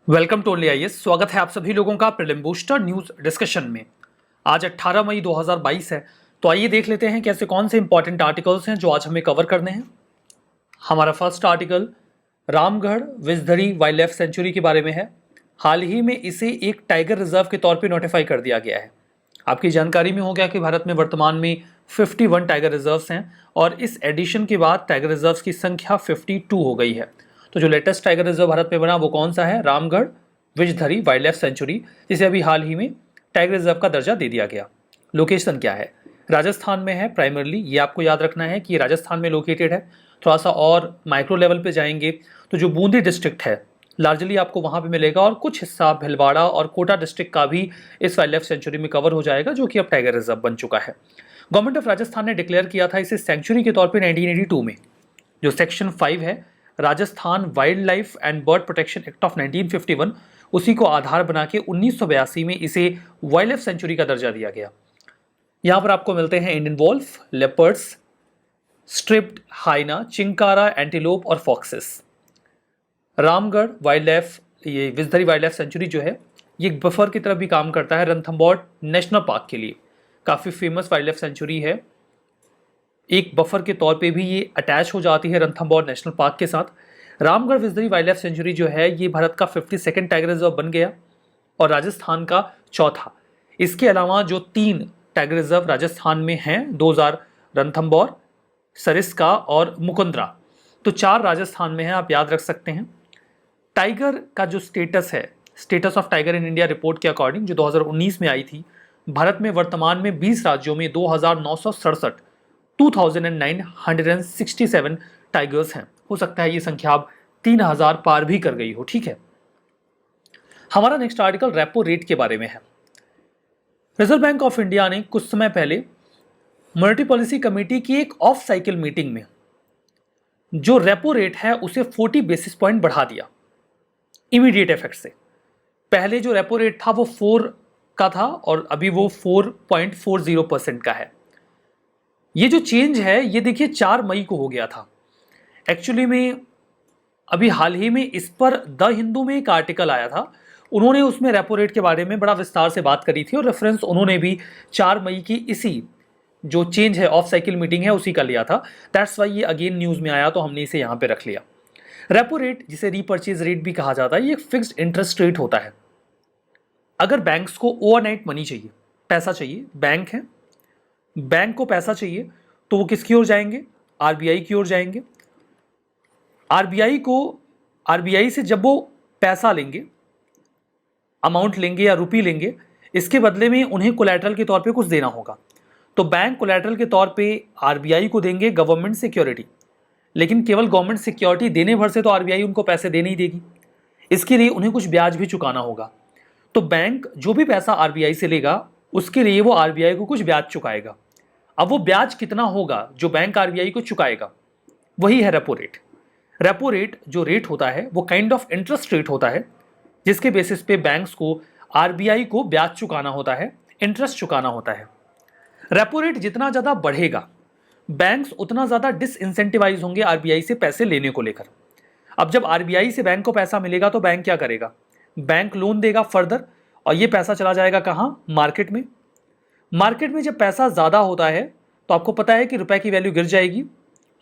Welcome to only IAS. स्वागत है आप सभी लोगों का प्रीलिम बूस्टर न्यूज डिस्कशन में। आज 18 मई 2022 है, तो आइए देख लेते हैं कैसे कौन से इंपॉर्टेंट आर्टिकल्स हैं जो आज हमें कवर करने हैं। हमारा first article Ramgarh Vishdhari wildlife sanctuary के बारे में है। हाल ही में इसे एक टाइगर रिजर्व के तौर पर नोटिफाई कर दिया गया है। आपकी जानकारी में हो गया कि भारत में वर्तमान में 51 टाइगर रिजर्व्स हैं और इस एडिशन के बाद टाइगर रिजर्व्स की संख्या 52 हो गई है। तो जो लेटेस्ट टाइगर रिजर्व भारत में बना वो कौन सा है? Ramgarh Vishdhari wildlife century, जिसे अभी हाल ही में टाइगर रिजर्व का दर्जा दे दिया गया। लोकेशन क्या है? राजस्थान में है प्राइमरली, ये आपको याद रखना है कि ये राजस्थान में लोकेटेड है। थोड़ा सा और माइक्रो लेवल पे जाएंगे तो जो बूंदी डिस्ट्रिक्ट है लार्जली आपको वहाँ पे मिलेगा, और कुछ हिस्सा भिलवाड़ा और कोटा डिस्ट्रिक्ट का भी इस वाइल्ड लाइफ सेंचुरी में कवर हो जाएगा, जो कि अब टाइगर रिजर्व बन चुका है। गवर्नमेंट ऑफ राजस्थान ने डिक्लेयर किया था इसे सेंचुरी के तौर पे 1982 में। जो सेक्शन 5 है Rajasthan wild life and bird protection act of 1951, उसी को आधार बना के 1982 में इसे वाइल्ड लाइफ सेंचुरी का दर्जा दिया गया। यहाँ पर आपको मिलते हैं Indian wolf, leopards, striped hyena, chinkara, antelope और फॉक्सेस। रामगढ़ वाइल्ड लाइफ, ये विषधरी वाइल्ड लाइफ सेंचुरी जो है ये एक बफर की तरह भी काम करता है रणथंभौर नेशनल पार्क के लिए। काफ़ी फेमस वाइल्ड लाइफ सेंचुरी है, एक बफर के तौर पे भी ये अटैच हो जाती है रणथंभौर नेशनल पार्क के साथ। Ramgarh Vishdhari wildlife century जो है ये भारत का 52nd टाइगर रिजर्व बन गया और राजस्थान का चौथा। इसके अलावा जो 3 टाइगर रिजर्व राजस्थान में हैं, 2000 रणथंभौर, सरिस्का और मुकुंदरा, तो 4 राजस्थान में हैं, आप याद रख सकते हैं। टाइगर का जो स्टेटस है, status of tiger in India report के अकॉर्डिंग जो 2019 में आई थी, भारत में वर्तमान में 20 राज्यों में 2967 2967 टाइगर्स हैं। हो सकता है ये संख्या अब 3000 पार भी कर गई हो। ठीक है, हमारा नेक्स्ट आर्टिकल रेपो रेट के बारे में है। रिजर्व बैंक ऑफ इंडिया ने कुछ समय पहले मॉनेटरी पॉलिसी कमेटी की एक ऑफ साइकिल मीटिंग में जो रेपो रेट है उसे 40 बेसिस पॉइंट बढ़ा दिया इमीडिएट इफेक्ट से। पहले जो रेपो रेट था वो 4 का था और अभी वो 4.40% का है। ये जो चेंज है ये देखिए 4 मई को हो गया था। एक्चुअली में अभी हाल ही में इस पर द हिंदू में एक आर्टिकल आया था, उन्होंने उसमें रेपो रेट के बारे में बड़ा विस्तार से बात करी थी और रेफरेंस उन्होंने भी 4 मई की इसी जो चेंज है ऑफ साइकिल मीटिंग है उसी का लिया था। दैट्स वाई ये अगेन न्यूज़ में आया, तो हमने इसे यहाँ पे रख लिया। रेपो रेट, जिसे रीपर्चेज रेट भी कहा जाता है, ये एक फिक्स्ड इंटरेस्ट रेट होता है। अगर बैंक्स को ओवरनाइट मनी चाहिए, पैसा चाहिए, बैंक को पैसा चाहिए, तो वो किसकी ओर जाएंगे? आरबीआई की ओर जाएंगे। आरबीआई से जब वो पैसा लेंगे, अमाउंट लेंगे या रुपी लेंगे, इसके बदले में उन्हें कोलैटरल के तौर पे कुछ देना होगा। तो बैंक कोलैटरल के तौर पे आरबीआई को देंगे गवर्नमेंट सिक्योरिटी, लेकिन केवल गवर्नमेंट सिक्योरिटी देने भर से तो आरबीआई उनको पैसे दे नहीं देगी, इसके लिए उन्हें कुछ ब्याज भी चुकाना होगा। तो बैंक जो भी पैसा आरबीआई से लेगा उसके लिए वो आरबीआई को कुछ ब्याज चुकाएगा। अब वो ब्याज कितना होगा जो बैंक आरबीआई को चुकाएगा, वही है रेपो रेट। रेपो रेट जो रेट होता है वो काइंड ऑफ इंटरेस्ट रेट होता है, जिसके बेसिस पे बैंक्स को आरबीआई को ब्याज चुकाना होता है, इंटरेस्ट चुकाना होता है। रेपो रेट जितना ज़्यादा बढ़ेगा बैंक्स उतना ज़्यादा डिसइंसेंटिवाइज होंगे आरबीआई से पैसे लेने को लेकर। अब जब आरबीआई से बैंक को पैसा मिलेगा तो बैंक क्या करेगा? बैंक लोन देगा फर्दर, और ये पैसा चला जाएगा कहाँ? मार्केट में। मार्केट में जब पैसा ज़्यादा होता है तो आपको पता है कि रुपए की वैल्यू गिर जाएगी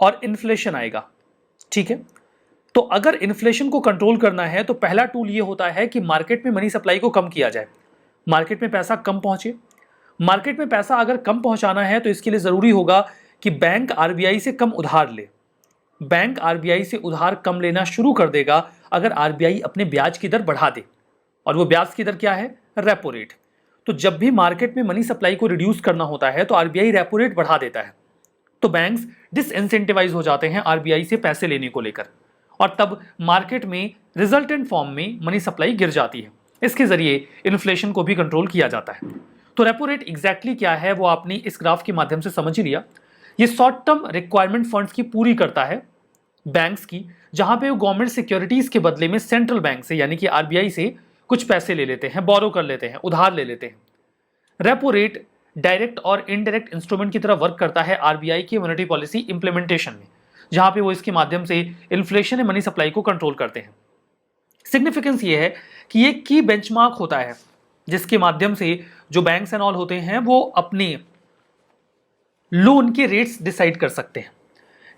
और इन्फ्लेशन आएगा। ठीक है, तो अगर इन्फ्लेशन को कंट्रोल करना है तो पहला टूल ये होता है कि मार्केट में मनी सप्लाई को कम किया जाए, मार्केट में पैसा कम पहुंचे। मार्केट में पैसा अगर कम पहुंचाना है तो इसके लिए ज़रूरी होगा कि बैंक आरबीआई से कम उधार ले। बैंक आरबीआई से उधार कम लेना शुरू कर देगा अगर आरबीआई अपने ब्याज की दर बढ़ा दे, और वो ब्याज की दर क्या है? Repo rate. तो जब भी मार्केट में मनी सप्लाई को रिड्यूस करना होता है तो आरबीआई रेपो रेट बढ़ा देता है, तो बैंक्स डिसइंसेंटिवाइज हो जाते हैं आरबीआई से पैसे लेने को लेकर, और तब मार्केट में रिजल्टेंट फॉर्म में मनी सप्लाई गिर जाती है। इसके जरिए इन्फ्लेशन को भी कंट्रोल किया जाता है। तो रेपो रेट एग्जैक्टली क्या है वो आपने इस ग्राफ के माध्यम से समझ ही लिया। ये शॉर्ट टर्म रिक्वायरमेंट फंड्स की पूरी करता है बैंक्स की, जहां पे वो गवर्नमेंट सिक्योरिटीज के बदले में सेंट्रल बैंक से यानी कि आरबीआई से कुछ पैसे ले लेते हैं, बोरो कर लेते हैं, उधार ले लेते हैं। रेपो रेट डायरेक्ट और इनडायरेक्ट इंस्ट्रूमेंट की तरह वर्क करता है आरबीआई की मॉनेटरी पॉलिसी इंप्लीमेंटेशन में, जहां पे वो इसके माध्यम से इन्फ्लेशन एंड मनी सप्लाई को कंट्रोल करते हैं। सिग्निफिकेंस ये है कि ये की बेंचमार्क होता है जिसके माध्यम से जो बैंक्स एंड ऑल होते हैं वो अपने लोन के रेट्स डिसाइड कर सकते हैं।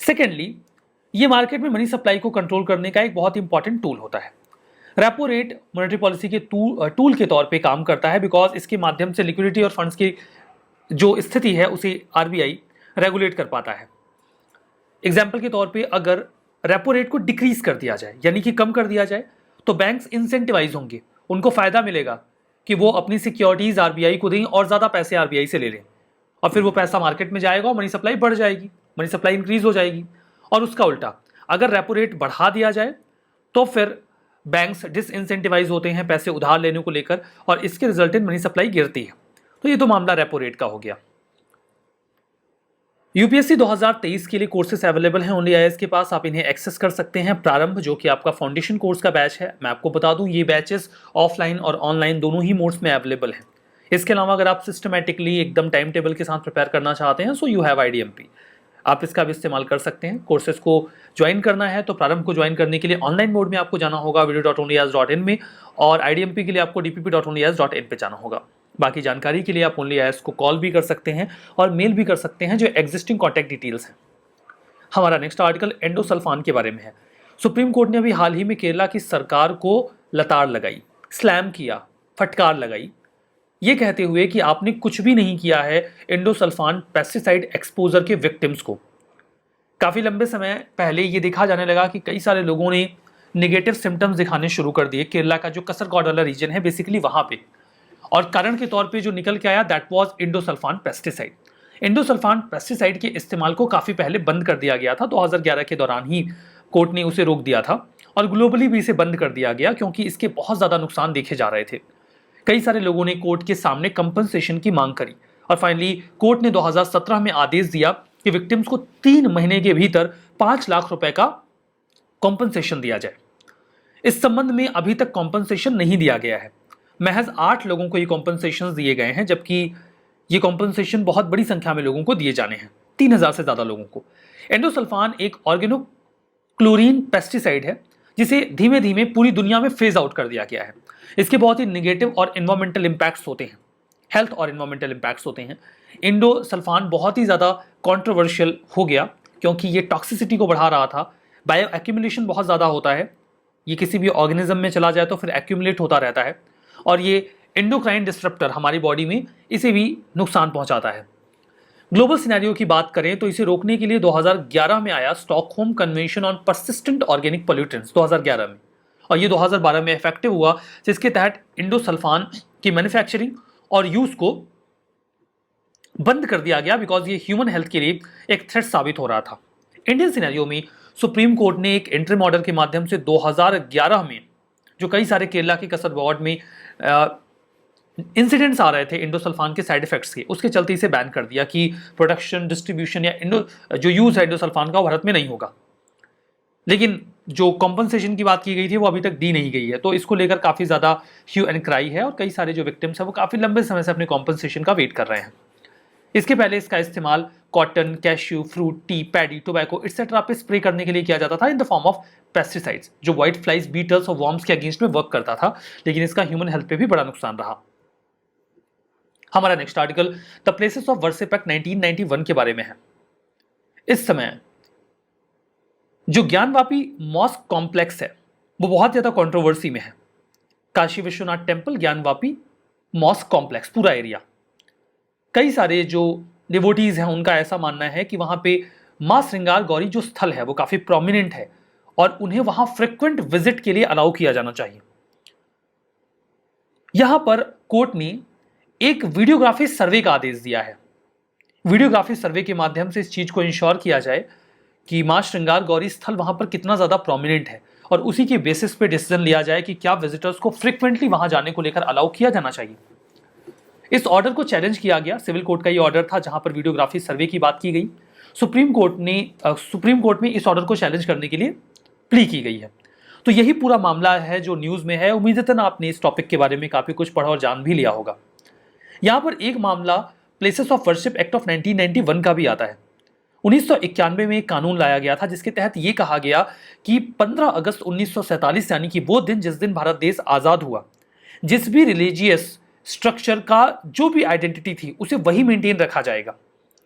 सेकेंडली, ये मार्केट में मनी सप्लाई को कंट्रोल करने का एक बहुत इंपॉर्टेंट टूल होता है। रेपो रेट मॉनेटरी पॉलिसी के टूल के तौर पे काम करता है बिकॉज इसके माध्यम से लिक्विडिटी और फंड्स की जो स्थिति है उसे आरबीआई रेगुलेट कर पाता है। एग्जाम्पल के तौर पे अगर रेपो रेट को डिक्रीज कर दिया जाए यानी कि कम कर दिया जाए तो बैंक्स इंसेंटिवाइज होंगे, उनको फायदा मिलेगा कि वो अपनी सिक्योरिटीज आरबीआई को दें और ज़्यादा पैसे आरबीआई से ले लें और फिर वो पैसा मार्केट में जाएगा और मनी सप्लाई बढ़ जाएगी, मनी सप्लाई इंक्रीज हो जाएगी। और उसका उल्टा अगर रेपो रेट बढ़ा दिया जाए तो फिर बैंक्स डिसइंसेंटिवाइज होते हैं पैसे उधार लेने को लेकर और इसके रिजल्टेंट मनी सप्लाई गिरती है। तो ये तो मामला रेपो रेट का हो गया। यूपीएससी 2023 के लिए कोर्सेस अवेलेबल हैं ओनली आईएएस के पास, आप इन्हें एक्सेस कर सकते हैं। प्रारंभ जो कि आपका फाउंडेशन कोर्स का बैच है, मैं आपको बता दूं ये बैचेस ऑफलाइन और ऑनलाइन दोनों ही मोड्स में अवेलेबल हैं। इसके अलावा अगर आप सिस्टमेटिकली एकदम टाइम टेबल के साथ प्रिपेयर करना चाहते हैं सो यू हैव आईडीएमपी, आप इसका भी इस्तेमाल कर सकते हैं। कोर्सेज को ज्वाइन करना है तो प्रारंभ को ज्वाइन करने के लिए ऑनलाइन मोड में आपको जाना होगा video.onlyas.in में और आईडीएमपी के लिए आपको dpp.onlyas.in पे जाना होगा। बाकी जानकारी के लिए आप ओनली आईएएस को कॉल भी कर सकते हैं और मेल भी कर सकते हैं जो एग्जिस्टिंग कॉन्टैक्ट डिटेल्स हैं। हमारा नेक्स्ट आर्टिकल एंडोसल्फान के बारे में है। सुप्रीम कोर्ट ने अभी हाल ही में केरला की सरकार को लताड़ लगाई, स्लैम किया, फटकार लगाई, ये कहते हुए कि आपने कुछ भी नहीं किया है एंडोसल्फान पेस्टिसाइड एक्सपोजर के विक्टिम्स को। काफ़ी लंबे समय पहले ये देखा जाने लगा कि कई सारे लोगों ने नेगेटिव सिम्टम्स दिखाने शुरू कर दिए केरला का जो कसरगोड वाला रीजन है बेसिकली वहाँ पे, और कारण के तौर पे जो निकल के आया that was endosulfan pesticide. Endosulfan pesticide के इस्तेमाल को काफ़ी पहले बंद कर दिया गया था, 2011 के दौरान ही कोर्ट ने उसे रोक दिया था और ग्लोबली भी इसे बंद कर दिया गया क्योंकि इसके बहुत ज़्यादा नुकसान देखे जा रहे थे। कई सारे लोगों ने कोर्ट के सामने कंपनसेशन की मांग करी और फाइनली कोर्ट ने 2017 में आदेश दिया कि विक्टिम्स को 3 महीने के भीतर 5 लाख रुपए का कॉम्पनसेशन दिया जाए। इस संबंध में अभी तक कॉम्पनसेशन नहीं दिया गया है, महज 8 लोगों को ये कॉम्पनसेशन दिए गए हैं, जबकि ये कॉम्पनसेशन बहुत बड़ी संख्या में लोगों को दिए जाने हैं, 3000 से ज़्यादा लोगों को। एंडोसल्फान एक ऑर्गेनो क्लोरीन पेस्टिसाइड है जिसे धीमे धीमे पूरी दुनिया में फेज आउट कर दिया गया है। इसके बहुत ही निगेटिव और इन्वायरमेंटल इम्पैक्ट्स होते हैं, हेल्थ और इन्वायरमेंटल इम्पैक्ट्स होते हैं। एंडोसल्फान बहुत ही ज़्यादा कंट्रोवर्शियल हो गया क्योंकि ये टॉक्सिसिटी को बढ़ा रहा था, बायो एक्यूमुलेशन बहुत ज़्यादा होता है, ये किसी भी ऑर्गेनिज्म में चला जाए तो फिर एक्यूमुलेट होता रहता है और ये एंडोक्राइन डिस्ट्रप्टर हमारी बॉडी में इसे भी नुकसान पहुंचाता है। ग्लोबल सिनेरियो की बात करें तो इसे रोकने के लिए 2011 में आया Stockholm convention on persistent organic pollutants 2011 में, और ये 2012 में इफेक्टिव हुआ, जिसके तहत एंडोसल्फान की मैन्युफैक्चरिंग और यूज को बंद कर दिया गया बिकॉज ये ह्यूमन हेल्थ के लिए एक थ्रेट साबित हो रहा था। इंडियन सिनेरियो में सुप्रीम कोर्ट ने एक इंटरिम ऑर्डर के माध्यम से 2011 में जो कई सारे केरला के कसरगोड में इंसिडेंट्स आ रहे थे एंडोसल्फान के साइड इफेक्ट्स के, उसके चलते इसे बैन कर दिया कि प्रोडक्शन, डिस्ट्रीब्यूशन या जो यूज है एंडोसल्फान का भारत में नहीं होगा। लेकिन जो कॉम्पनसेशन की बात की गई थी वो अभी तक दी नहीं गई है, तो इसको लेकर काफ़ी ज़्यादा ह्यू एंड क्राई है और कई सारे जो विक्टिम्स हैं वो काफ़ी लंबे समय से अपने कॉम्पनसेशन का वेट कर रहे हैं। इसके पहले इसका इस्तेमाल cotton, cashew, fruit, T, paddy, tobacco etcetera पे स्प्रे करने के लिए किया जाता था in the form of pesticides, जो व्हाइट फ्लाइज, बीटल्स और वॉर्म्स के अगेंस्ट में वर्क करता था, लेकिन इसका ह्यूमन हेल्थ पे भी बड़ा नुकसान रहा। हमारा next article the places of worship act 1991 के बारे में है। इस समय जो ज्ञानवापी मॉस्क कॉम्प्लेक्स है वो बहुत ज़्यादा कंट्रोवर्सी में है। Kashi Vishwanath temple, Gyanvapi mosque complex, पूरा एरिया, कई सारे जो डिवोटीज हैं उनका ऐसा मानना है कि वहां पे मां श्रृंगार गौरी जो स्थल है वो काफी प्रोमिनेंट है और उन्हें वहां फ्रिक्वेंट विजिट के लिए अलाउ किया जाना चाहिए। यहां पर कोर्ट ने एक वीडियोग्राफी सर्वे का आदेश दिया है। वीडियोग्राफी सर्वे के माध्यम से इस चीज को इंश्योर किया जाए कि मां श्रृंगार गौरी स्थल वहां पर कितना ज्यादा प्रोमिनेंट है और उसी के बेसिस पे डिसीजन लिया जाए कि क्या विजिटर्स को फ्रिक्वेंटली वहां जाने को लेकर अलाउ किया जाना चाहिए। इस ऑर्डर को चैलेंज किया गया, सिविल कोर्ट का ये ऑर्डर था जहां पर वीडियोग्राफी सर्वे की बात की गई। सुप्रीम कोर्ट में इस ऑर्डर को चैलेंज करने के लिए प्ली की गई है। तो यही पूरा मामला है जो न्यूज में है। उम्मीदतन आपने इस टॉपिक के बारे में काफी कुछ पढ़ा और जान भी लिया होगा। यहां पर एक मामला places of worship act of 1991 का भी आता है। 1991 में एक कानून लाया गया था जिसके तहत यह कहा गया कि 15 अगस्त 1947 यानी कि वो दिन जिस दिन भारत देश आजाद हुआ, जिस भी रिलीजियस स्ट्रक्चर का जो भी आइडेंटिटी थी उसे वही मेंटेन रखा जाएगा,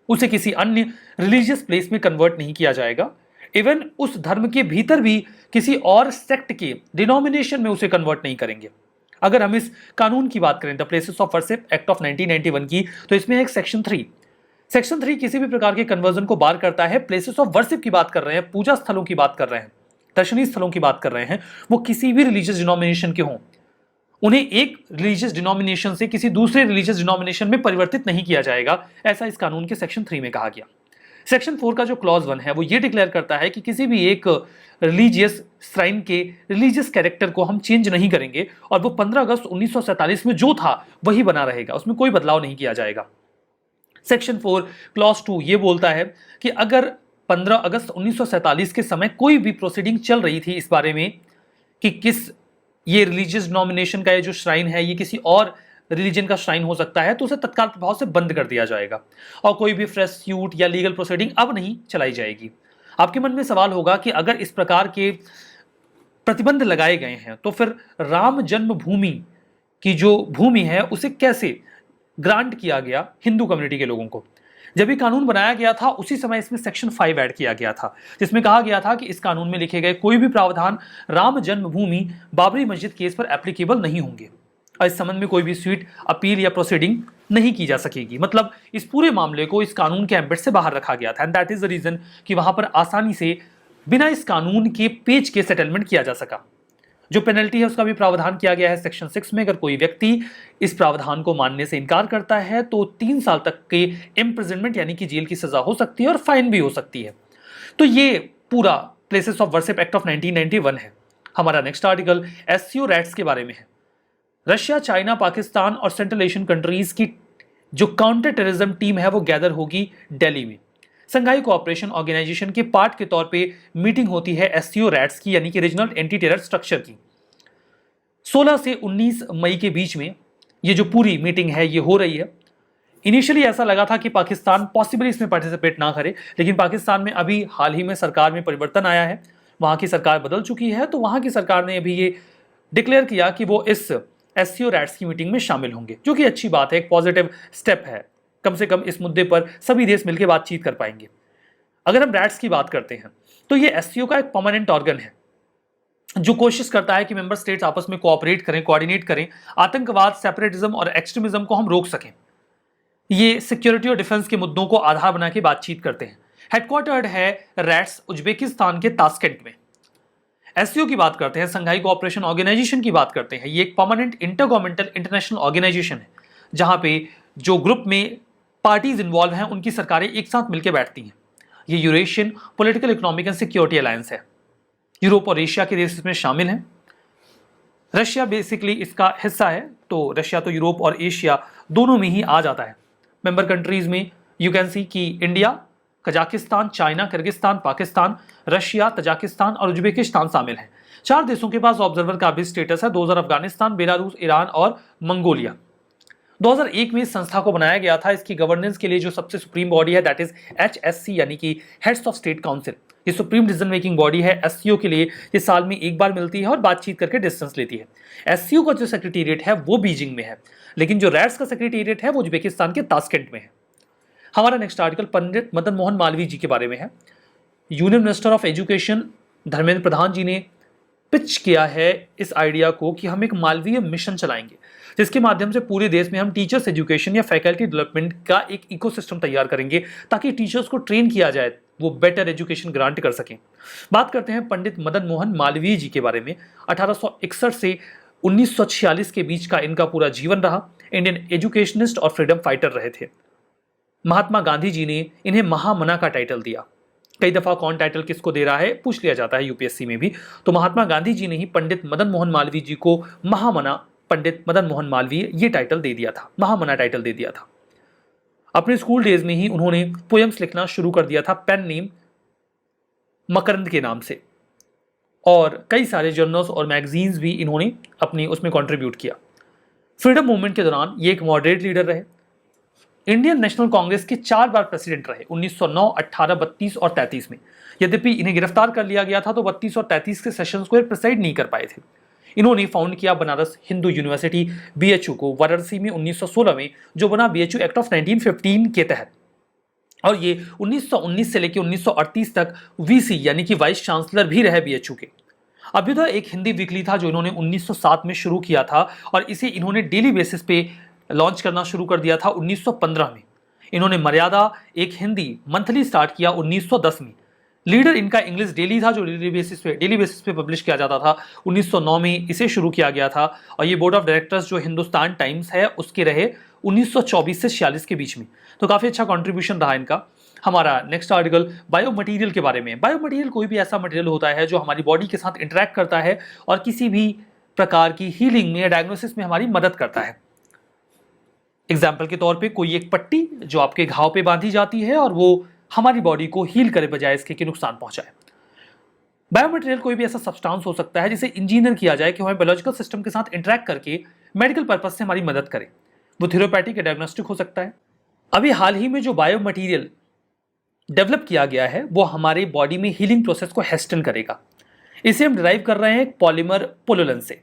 उसे किसी अन्य रिलीजियस प्लेस में कन्वर्ट नहीं किया जाएगा। इवन उस धर्म के भीतर भी किसी और सेक्ट के डिनोमिनेशन में उसे कन्वर्ट नहीं करेंगे। अगर हम इस कानून की बात करें the places of worship act of 1991 की, तो इसमें एक सेक्शन 3 किसी भी प्रकार के कन्वर्जन को बार करता है। प्लेसेस ऑफ वर्शिप की बात कर रहे हैं, पूजा स्थलों की बात कर रहे हैं, दर्शनीय स्थलों की बात कर रहे हैं, वो किसी भी रिलीजियस डिनोमिनेशन के हों, उन्हें एक रिलीजियस डिनोमिनेशन से किसी दूसरे रिलीजियस डिनोमिनेशन में परिवर्तित नहीं किया जाएगा, ऐसा इस कानून के सेक्शन 3 में कहा गया। सेक्शन 4 का जो क्लॉज 1 है वो ये डिक्लेयर करता है कि किसी भी एक रिलीजियस श्राइन के रिलीजियस कैरेक्टर को हम चेंज नहीं करेंगे और वो 15 अगस्त 1947 में जो था वही बना रहेगा, उसमें कोई बदलाव नहीं किया जाएगा। सेक्शन 4 क्लॉज 2 ये बोलता है कि अगर 15 अगस्त 1947 के समय कोई भी प्रोसीडिंग चल रही थी इस बारे में कि किस ये रिलीजियस डिनोमिनेशन का ये जो श्राइन है ये किसी और रिलीजन का श्राइन हो सकता है, तो उसे तत्काल प्रभाव से बंद कर दिया जाएगा और कोई भी फ्रेश सूट या लीगल प्रोसीडिंग अब नहीं चलाई जाएगी। आपके मन में सवाल होगा कि अगर इस प्रकार के प्रतिबंध लगाए गए हैं तो फिर राम जन्मभूमि की जो भूमि है उसे कैसे ग्रांट किया गया हिंदू कम्युनिटी के लोगों को। जब ये कानून बनाया गया था उसी समय इसमें सेक्शन 5 ऐड किया गया था जिसमें कहा गया था कि इस कानून में लिखे गए कोई भी प्रावधान राम जन्मभूमि बाबरी मस्जिद केस पर एप्लीकेबल नहीं होंगे और इस संबंध में कोई भी स्वीट अपील या प्रोसीडिंग नहीं की जा सकेगी। मतलब इस पूरे मामले को इस कानून के एम्बिट से बाहर रखा गया था and that is the reason कि वहां पर आसानी से बिना इस कानून के पेज के सेटलमेंट किया जा सका। जो पेनल्टी है उसका भी प्रावधान किया गया है सेक्शन 6 में। अगर कोई व्यक्ति इस प्रावधान को मानने से इनकार करता है तो 3 साल तक के इम्प्रिजनमेंट यानी कि जेल की सजा हो सकती है और फाइन भी हो सकती है। तो ये पूरा places of worship act of 1991 है। हमारा नेक्स्ट आर्टिकल एससीओ राइट्स के बारे में है। रशिया, चाइना, पाकिस्तान और सेंट्रल एशियन कंट्रीज की जो काउंटर टेररिज्म टीम है वो गैदर होगी दिल्ली में। संघाई कोऑपरेशन ऑर्गेनाइजेशन के पार्ट के तौर पे मीटिंग होती है एससीओ रैट्स की यानी कि रीजनल एंटी टेरर स्ट्रक्चर की। 16 से 19 मई के बीच में ये जो पूरी मीटिंग है ये हो रही है। इनिशियली ऐसा लगा था कि पाकिस्तान पॉसिबली इसमें पार्टिसिपेट ना करे, लेकिन पाकिस्तान में अभी हाल ही में सरकार में परिवर्तन आया है, वहां की सरकार बदल चुकी है, तो वहां की सरकार ने अभी ये डिक्लेयर किया कि वो इस एससीओ रैट्स की मीटिंग में शामिल होंगे, जो कि अच्छी बात है, एक पॉजिटिव स्टेप है। कम से कम इस मुद्दे पर सभी देश मिलकर बातचीत कर पाएंगे। अगर हम रैट्स की बात करते हैं तो ये एससीओ का एक परमानेंट ऑर्गन है जो कोशिश करता है कि मेंबर स्टेट्स आपस में कोऑपरेट करें, कोऑर्डिनेट करें, आतंकवाद, सेपरेटिज्म और एक्सट्रीमिज्म को हम रोक सकें। ये सिक्योरिटी और डिफेंस के मुद्दों को आधार बना के बातचीत करते हैं। हेडक्वार्टर्ड है रैट्स उज्बेकिस्तान के ताशकेंट में। एससीओ की बात करते हैं, संघाई कोऑपरेशन ऑर्गेनाइजेशन की बात करते हैं। ये एक परमानेंट इंटरगवर्नमेंटल इंटरनेशनल ऑर्गेनाइजेशन है जहां पे जो ग्रुप में पार्टीज इन्वॉल्व हैं उनकी सरकारें एक साथ मिलकर बैठती हैं। ये Eurasian political, economic and security alliance है। यूरोप और एशिया के देश इसमें शामिल हैं। रशिया बेसिकली इसका हिस्सा है, तो रशिया तो यूरोप और एशिया दोनों में ही आ जाता है। मेंबर कंट्रीज में यू कैन सी कि India, Kazakhstan, China, Kyrgyzstan, Pakistan, Russia, Tajikistan और उज्बेकिस्तान शामिल हैं। 4 देशों के पास ऑब्जर्वर का भी स्टेटस है, 2000 अफगानिस्तान, बेलारूस, ईरान और मंगोलिया। 2001 में इस संस्था को बनाया गया था। इसकी गवर्नेंस के लिए जो सबसे सुप्रीम बॉडी है दैट इज HSC यानी कि हेड्स ऑफ स्टेट काउंसिल। ये सुप्रीम डिसीजन मेकिंग बॉडी है। एससीओ के लिए ये साल में एक बार मिलती है और बातचीत करके डिसीजंस लेती है। एससीओ का जो सेक्रेटेरिएट है वो बीजिंग में है, लेकिन जो रैट्स का सेक्रेटेरिएट है वो उज्बेकिस्तान के ताशकेंट में है। हमारा नेक्स्ट आर्टिकल पंडित मदन मोहन मालवीय जी के बारे में है। Union minister of education Dharmendra Pradhan ji ने पिच किया है इस आइडिया को कि हम एक मालवीय मिशन चलाएंगे जिसके माध्यम से पूरे देश में हम टीचर्स एजुकेशन या फैकल्टी डेवलपमेंट का एक इकोसिस्टम तैयार करेंगे ताकि टीचर्स को ट्रेन किया जाए, वो बेटर एजुकेशन ग्रांट कर सकें। बात करते हैं पंडित मदन मोहन मालवीय जी के बारे में। 1861 से 1946 के बीच का इनका पूरा जीवन रहा। इंडियन एजुकेशनिस्ट और फ्रीडम फाइटर रहे थे। महात्मा गांधी जी ने इन्हें महामना का टाइटल दिया। कई दफा कौन टाइटल किसको दे रहा है पूछ लिया जाता है यूपीएससी में भी, तो महात्मा गांधी जी ने ही पंडित मदन मोहन मालवीय जी को महामना पंडित मदन मोहन मालवीय ये टाइटल दे दिया था, महामना टाइटल दे दिया था। अपने स्कूल डेज में ही उन्होंने पोएम्स लिखना शुरू कर दिया था पेन नेम मकरंद के नाम से, और कई सारे जर्नल्स और मैगजीन्स भी इन्होंने अपनी उसमें कंट्रीब्यूट किया। फ्रीडम मूवमेंट के दौरान ये एक मॉडरेट लीडर रहे। इंडियन नेशनल कांग्रेस के 4 बार प्रेसिडेंट रहे, 1909, 18, 32 और 33 में। यद्यपि इन्हें गिरफ्तार कर लिया गया था तो 32 और 33 के सेशंस को प्रेसाइड नहीं कर पाए थे। इन्होंने फाउंड किया बनारस हिंदू यूनिवर्सिटी बीएचयू को वाराणसी में 1916 में, जो बना बीएचयू एक्ट ऑफ 1915 के तहत। और ये 1919 से लेकर 1938 तक वीसी यानी कि वाइस चांसलर भी रहे बीएचयू के। अभ्युदय एक हिंदी वीकली था जो इन्होंने 1907 में शुरू किया था और इसे इन्होंने डेली बेसिस पे लॉन्च करना शुरू कर दिया था 1915 में। इन्होंने मर्यादा एक हिंदी मंथली स्टार्ट किया 1910 में। लीडर इनका इंग्लिश डेली था जो डेली बेसिस पे पब्लिश किया जाता था। 1909 में इसे शुरू किया गया था और ये बोर्ड ऑफ डायरेक्टर्स जो हिंदुस्तान टाइम्स है उसके रहे 1924 से 46 के बीच में। तो काफ़ी अच्छा कॉन्ट्रीब्यूशन रहा इनका। हमारा नेक्स्ट आर्टिकल बायो मटीरियल के बारे में। बायो मटीरियल कोई भी ऐसा मटीरियल होता है जो हमारी बॉडी के साथ इंटरेक्ट करता है और किसी भी प्रकार की हीलिंग में या डायग्नोसिस में हमारी मदद करता है। एग्जाम्पल के तौर पे कोई एक पट्टी जो आपके घाव पे बांधी जाती है और वो हमारी बॉडी को हील करे बजाय इसके कि नुकसान पहुंचाए। बायोमटेरियल कोई भी ऐसा सब्सटेंस हो सकता है जिसे इंजीनियर किया जाए कि हमारे बायोलॉजिकल सिस्टम के साथ इंटरेक्ट करके मेडिकल पर्पज से हमारी मदद करे। वो थेरेपैटिक या डायग्नोस्टिक हो सकता है। अभी हाल ही में जो बायोमटेरियल डेवलप किया गया है वो हमारे बॉडी में हीलिंग प्रोसेस को हेस्टन करेगा। इसे हम डिराइव कर रहे हैं पॉलीमर पुलुलन से।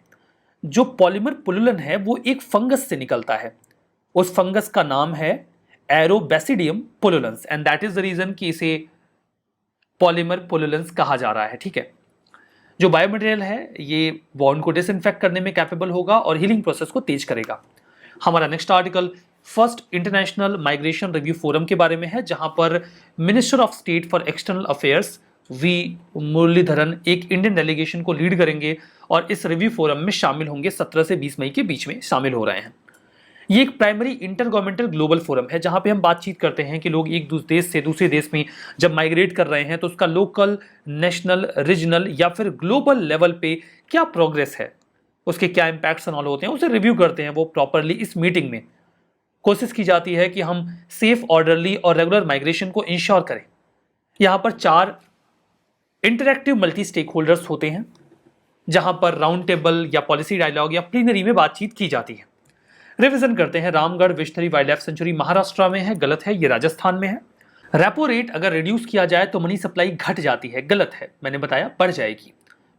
जो पॉलीमर पुलुलन है वो एक फंगस से निकलता है। उस फंगस का नाम है Aureobasidium pullulans and that is the reason कि इसे पॉलीमर पुलुलेंस कहा जा रहा है। ठीक है, जो बायोमटेरियल है ये बॉन्ड को डिसइंफेक्ट करने में कैपेबल होगा और हीलिंग प्रोसेस को तेज करेगा। हमारा next article first international migration review forum के बारे में है, जहां पर minister of state for external affairs V Muraleedharan एक इंडियन डेलीगेशन को लीड करेंगे और इस रिव्यू फोरम में शामिल होंगे। 17 से 20 मई के बीच में शामिल हो रहे हैं। ये एक primary inter governmental global forum है जहां पे हम बातचीत करते हैं कि लोग एक देश से दूसरे देश में जब माइग्रेट कर रहे हैं तो उसका लोकल, नेशनल, रीजनल या फिर ग्लोबल लेवल पे क्या प्रोग्रेस है, उसके क्या इंपैक्ट्स ऑल होते हैं, उसे रिव्यू करते हैं वो प्रॉपरली। इस मीटिंग में कोशिश की जाती है कि हम सेफ, ऑर्डरली और रेगुलर माइग्रेशन को इंश्योर करें। यहाँ पर 4 इंटरैक्टिव मल्टी स्टेक होल्डर्स होते हैं जहां पर राउंड टेबल या पॉलिसी डायलॉग या प्लीनरी में बातचीत की जाती है। रिवीजन करते हैं। Ramgarh Vishwadhari wildlife sanctuary Maharashtra में है, गलत है, ये राजस्थान में है। रेपो रेट अगर रिड्यूस किया जाए तो मनी सप्लाई घट जाती है, गलत है, मैंने बताया बढ़ जाएगी।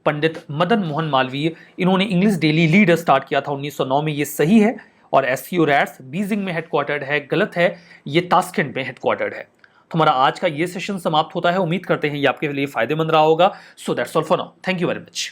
पंडित मदन मोहन मालवीय, इन्होंने इंग्लिश डेली लीडर स्टार्ट किया था 1909 में, ये सही है। और एससीओ रैट्स बीजिंग में हेडक्वार्टर्ड है, गलत है, ये तास्केंट में हेडक्वार्टर्ड है। तो हमारा आज का ये सेशन समाप्त होता है। उम्मीद करते हैं ये आपके लिए फायदेमंद रहा होगा। So that's all for now, thank you very much.